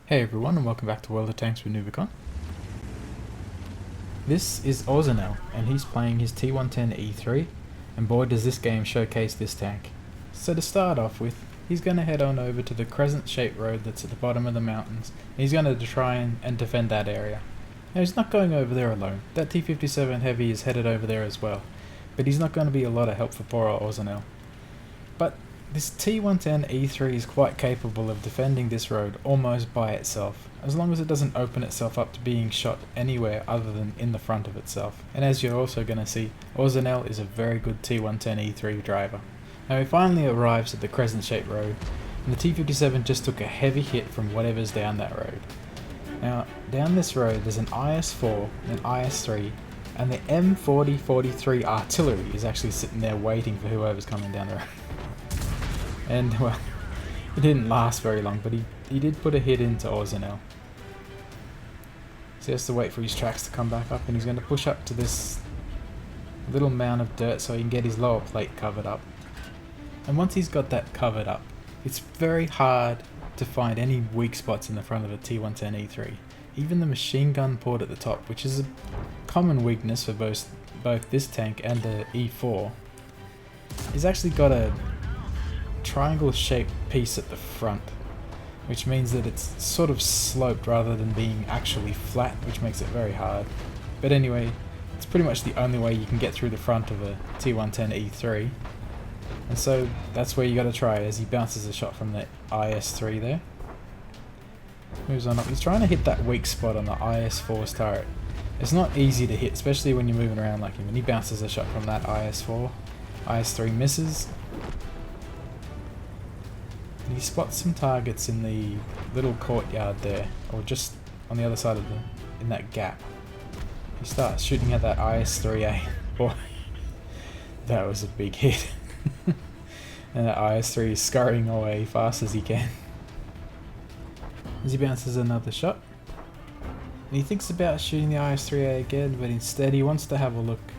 Hey everyone, and welcome back to World of Tanks with Nubicon. This is Orzanel, and he's playing his T110E3, and boy does this game showcase this tank. So to start off with, he's going to head on over to the crescent-shaped road that's at the bottom of the mountains, and he's going to try and defend that area. Now he's not going over there alone, that T57 Heavy is headed over there as well, but he's not going to be a lot of help for poor Orzanel. But this T110E3 is quite capable of defending this road almost by itself, as long as it doesn't open itself up to being shot anywhere other than in the front of itself. And as you're also going to see, Orzanel is a very good T110E3 driver. Now he finally arrives at the crescent-shaped road, and the T57 just took a heavy hit from whatever's down that road. Now, down this road there's an IS-4, an IS-3, and the M4043 artillery is actually sitting there waiting for whoever's coming down the road. And, well, it didn't last very long, but he did put a hit into Orzanel. So he has to wait for his tracks to come back up, and he's going to push up to this little mound of dirt so he can get his lower plate covered up. And once he's got that covered up, it's very hard to find any weak spots in the front of a T110E3. Even the machine gun port at the top, which is a common weakness for both this tank and the E4, is actually got a triangle shaped piece at the front, which means that it's sort of sloped rather than being actually flat, which makes it very hard. But anyway, it's pretty much the only way you can get through the front of a T110E3, and so that's where you got to try it, as he bounces a shot from the IS-3 there. Moves on up, he's trying to hit that weak spot on the IS-4's turret. It's not easy to hit, especially when you're moving around like him, and he bounces a shot from that IS-4. IS-3 misses. And he spots some targets in the little courtyard there, or just on the other side of in that gap. He starts shooting at that IS-3A. Boy, that was a big hit. And that IS-3 is scurrying away fast as he can. As he bounces another shot. And he thinks about shooting the IS-3A again, but instead he wants to have a look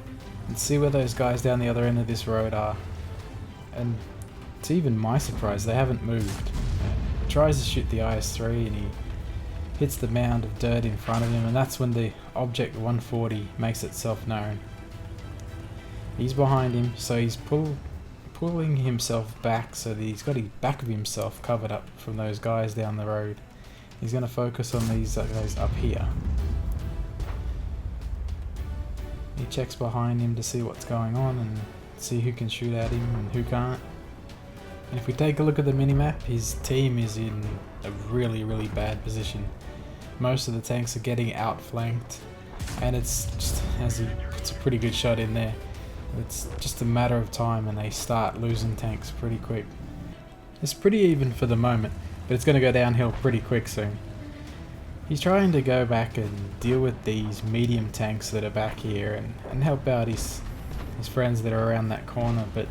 and see where those guys down the other end of this road are. And to even my surprise, they haven't moved. He tries to shoot the IS-3 and he hits the mound of dirt in front of him, and that's when the Object 140 makes itself known. He's behind him, so he's pulling himself back so that he's got the back of himself covered up from those guys down the road. He's going to focus on these guys up here. He checks behind him to see what's going on and see who can shoot at him and who can't. And if we take a look at the minimap, his team is in a really bad position. Most of the tanks are getting outflanked, and it's just, as he puts a pretty good shot in there, it's just a matter of time and they start losing tanks pretty quick. It's pretty even for the moment, but it's going to go downhill pretty quick soon. He's trying to go back and deal with these medium tanks that are back here and help out his friends that are around that corner, but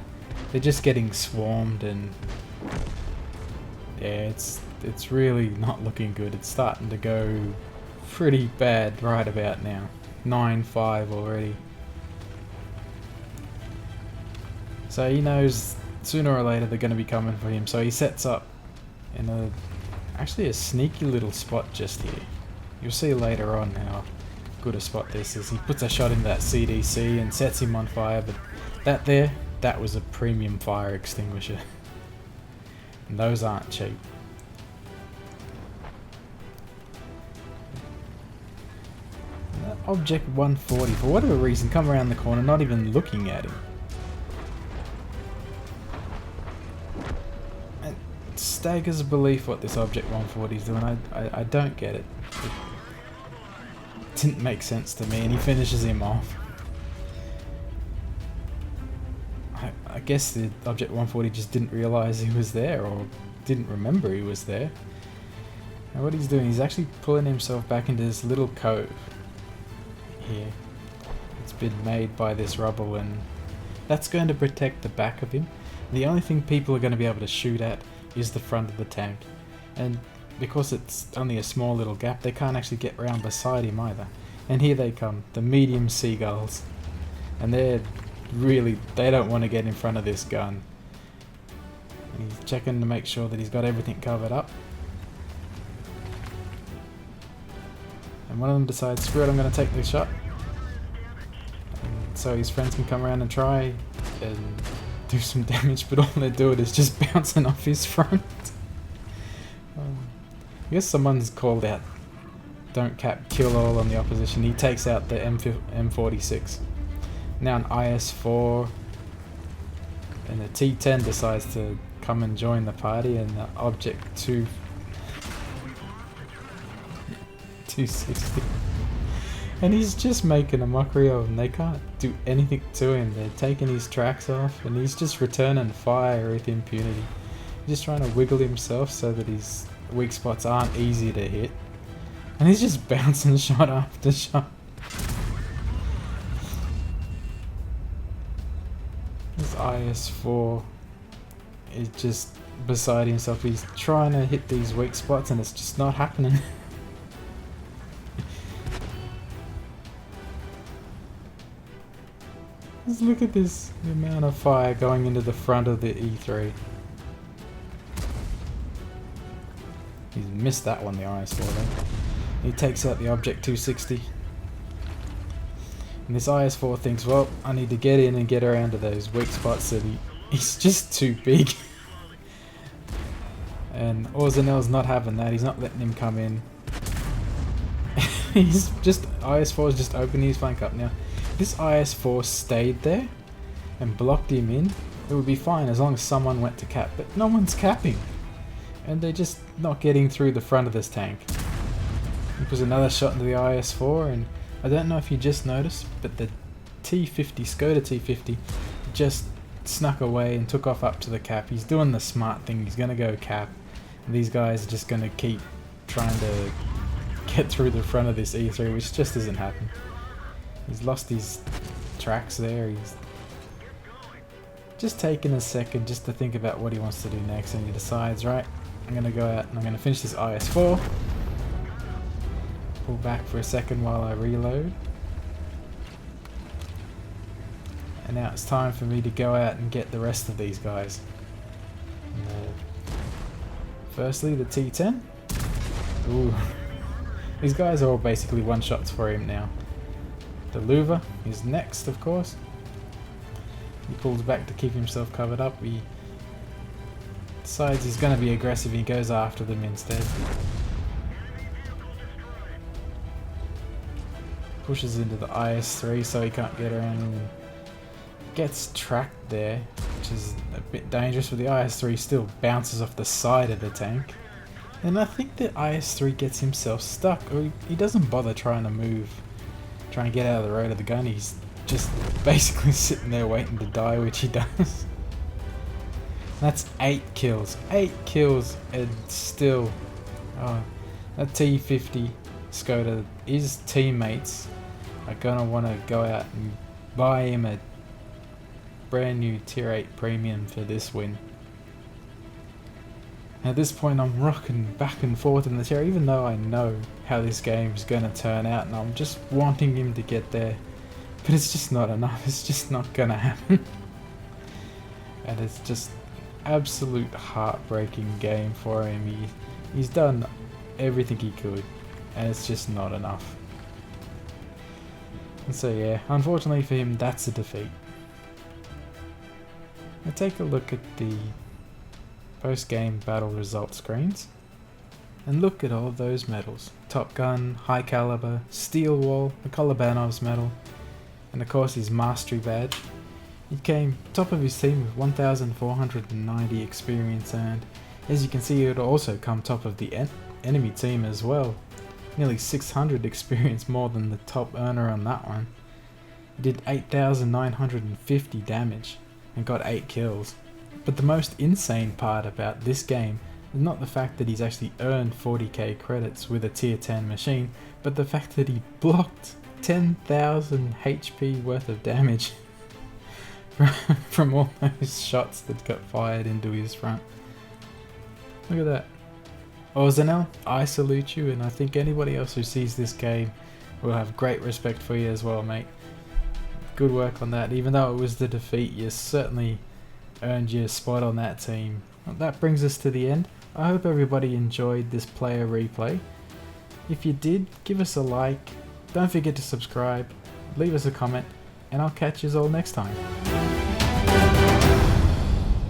they're just getting swarmed, and yeah, it's really not looking good. It's starting to go pretty bad right about now. 9-5 already. So he knows sooner or later they're going to be coming for him, so he sets up in actually a sneaky little spot just here. You'll see later on how good a spot this is. He puts a shot into that CDC and sets him on fire, but that was a premium fire extinguisher. And those aren't cheap. And that Object 140, for whatever reason, come around the corner not even looking at him. And it staggers belief what this Object 140 is doing. I don't get it. It didn't make sense to me, and he finishes him off. I guess the Object 140 just didn't realise he was there, or didn't remember he was there. And what he's doing, he's actually pulling himself back into this little cove here. It's been made by this rubble, and that's going to protect the back of him. The only thing people are going to be able to shoot at is the front of the tank. And because it's only a small little gap, they can't actually get round beside him either. And here they come, the medium seagulls. And they don't want to get in front of this gun. And he's checking to make sure that he's got everything covered up. And one of them decides, screw it, I'm going to take the shot. And so his friends can come around and try and do some damage, but all they do it is just bouncing off his front. I guess someone's called out, don't cap, kill all on the opposition. He takes out the M46. Now an IS-4 and the T10 decides to come and join the party, and the object 260. And he's just making a mockery of him. They can't do anything to him. They're taking his tracks off and he's just returning fire with impunity. He's just trying to wiggle himself so that his weak spots aren't easy to hit. And he's just bouncing shot after shot. This IS-4 is just beside himself. He's trying to hit these weak spots and it's just not happening. Just look at this, the amount of fire going into the front of the E3. He's missed that one, the IS-4 then. He takes out the Object 260. And this IS-4 thinks, well, I need to get in and get around to those weak spots that he's just too big. And Orzanel's not having that, he's not letting him come in. IS-4 is just opening his flank up now. This IS-4 stayed there and blocked him in, it would be fine as long as someone went to cap, but no one's capping. And they're just not getting through the front of this tank. He puts another shot into the IS-4, and I don't know if you just noticed, but the T50, Skoda T50, just snuck away and took off up to the cap. He's doing the smart thing, he's going to go cap. And these guys are just going to keep trying to get through the front of this E3, which just isn't happening. He's lost his tracks there. He's just taking a second just to think about what he wants to do next, and he decides, right, I'm going to go out and I'm going to finish this IS-4. Pull back for a second while I reload. And now it's time for me to go out and get the rest of these guys. Firstly, the T10. Ooh. These guys are all basically one-shots for him now. The Louver is next, of course. He pulls back to keep himself covered up. He decides he's going to be aggressive. He goes after them instead. Pushes into the IS-3 so he can't get around and gets tracked there, which is a bit dangerous, but the IS-3 still bounces off the side of the tank. And I think the IS-3 gets himself stuck, or he doesn't bother trying to move, trying to get out of the road of the gun. He's just basically sitting there waiting to die, which he does. That's 8 kills. 8 kills, and still that T50 Skoda, his teammates are gonna want to go out and buy him a brand new tier 8 premium for this win. At this point I'm rocking back and forth in the chair, even though I know how this game is going to turn out, and I'm just wanting him to get there, but it's just not enough. It's just not going to happen. And it's just absolute heartbreaking game for him. He's done everything he could, and it's just not enough. And so yeah, unfortunately for him, that's a defeat. Now take a look at the post-game battle result screens and look at all of those medals. Top Gun, High Caliber, Steel Wall, the Kolobanov's medal, and of course his Mastery badge. He came top of his team with 1,490 experience earned. As you can see, he would also come top of the enemy team as well. Nearly 600 experience more than the top earner on that one. He did 8,950 damage and got 8 kills. But the most insane part about this game is not the fact that he's actually earned 40k credits with a tier 10 machine, but the fact that he blocked 10,000 HP worth of damage from all those shots that got fired into his front. Look at that. Orzanel, I salute you, and I think anybody else who sees this game will have great respect for you as well, mate. Good work on that. Even though it was the defeat, you certainly earned your spot on that team. Well, that brings us to the end. I hope everybody enjoyed this player replay. If you did, give us a like, don't forget to subscribe, leave us a comment, and I'll catch you all next time.